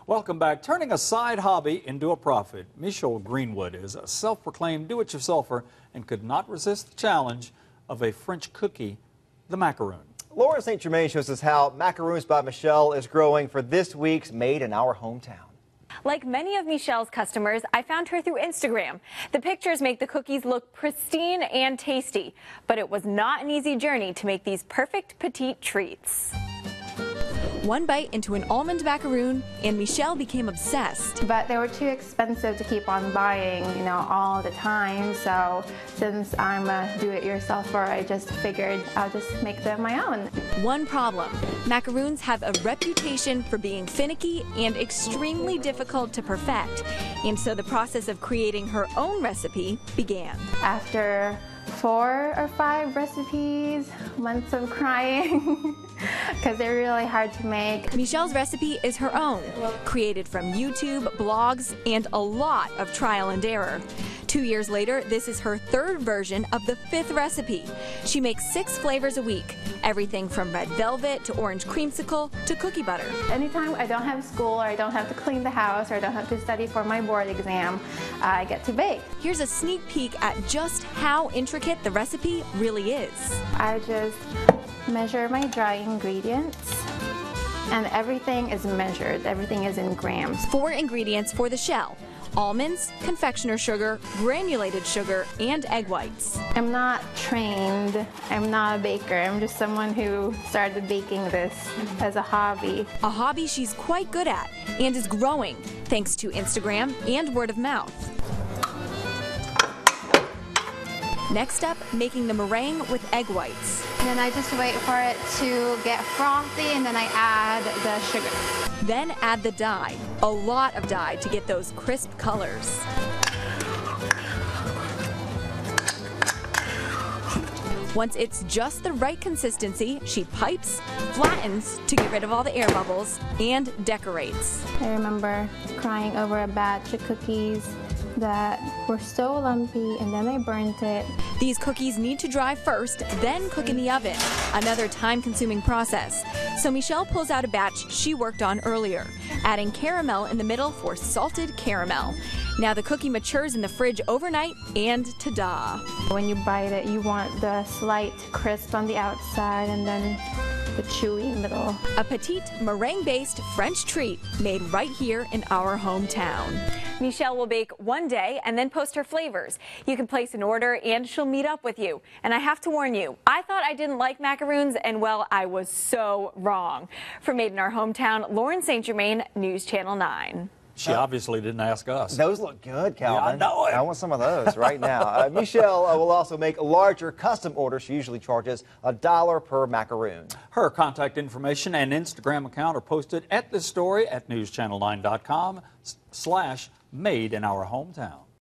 Welcome back. Turning a side hobby into a profit. Mishal Greenwood is a self-proclaimed do-it-yourselfer and could not resist the challenge of a French cookie, the macaron. Lauren St. Germain shows us how Macarons by Mishal is growing for this week's Made in Our Hometown. Like many of Michelle's customers, I found her through Instagram. The pictures make the cookies look pristine and tasty, but it was not an easy journey to make these perfect petite treats. One bite into an almond macaroon, and Michelle became obsessed. But they were too expensive to keep on buying, all the time. So since I'm a do-it-yourselfer, I just figured I'll just make them my own. One problem: macaroons have a reputation for being finicky and extremely difficult to perfect. And so the process of creating her own recipe began. After 4 or 5 recipes, months of crying, because they're really hard to make. Michelle's recipe is her own, created from YouTube, blogs, and a lot of trial and error. 2 years later, this is her 3rd version of the 5th recipe. She makes 6 flavors a week, everything from red velvet to orange creamsicle to cookie butter. Anytime I don't have school, or I don't have to clean the house, or I don't have to study for my board exam, I get to bake. Here's a sneak peek at just how intricate the recipe really is. I just measure my dry ingredients, and everything is measured. Everything is in grams. 4 ingredients for the shell: almonds, confectioner sugar, granulated sugar, and egg whites. I'm not trained. I'm not a baker. I'm just someone who started baking this as a hobby. A hobby she's quite good at and is growing thanks to Instagram and word of mouth. Next up, making the meringue with egg whites. And then I just wait for it to get frothy, and then I add the sugar. Then add the dye, a lot of dye to get those crisp colors. Once it's just the right consistency, she pipes, flattens to get rid of all the air bubbles, and decorates. I remember crying over a batch of cookies that were so lumpy, and then I burnt it. These cookies need to dry first, then cook in the oven, another time-consuming process. So Michelle pulls out a batch she worked on earlier, adding caramel in the middle for salted caramel. Now the cookie matures in the fridge overnight, and ta-da! When you bite it, you want the slight crisp on the outside and then the chewy middle. A petite meringue-based French treat made right here in our hometown. Michelle will bake one day and then post her flavors. You can place an order and she'll meet up with you. And I have to warn you, I thought I didn't like macaroons, and well, I was so wrong. For Made in Our Hometown, Lauren St. Germain, News Channel 9. She obviously didn't ask us. Those look good, Calvin. Yeah, I know it. I want some of those right now. Michelle will also make larger custom orders. She usually charges $1 per macaroon. Her contact information and Instagram account are posted at this story at newschannel9.com/Made in Our Hometown.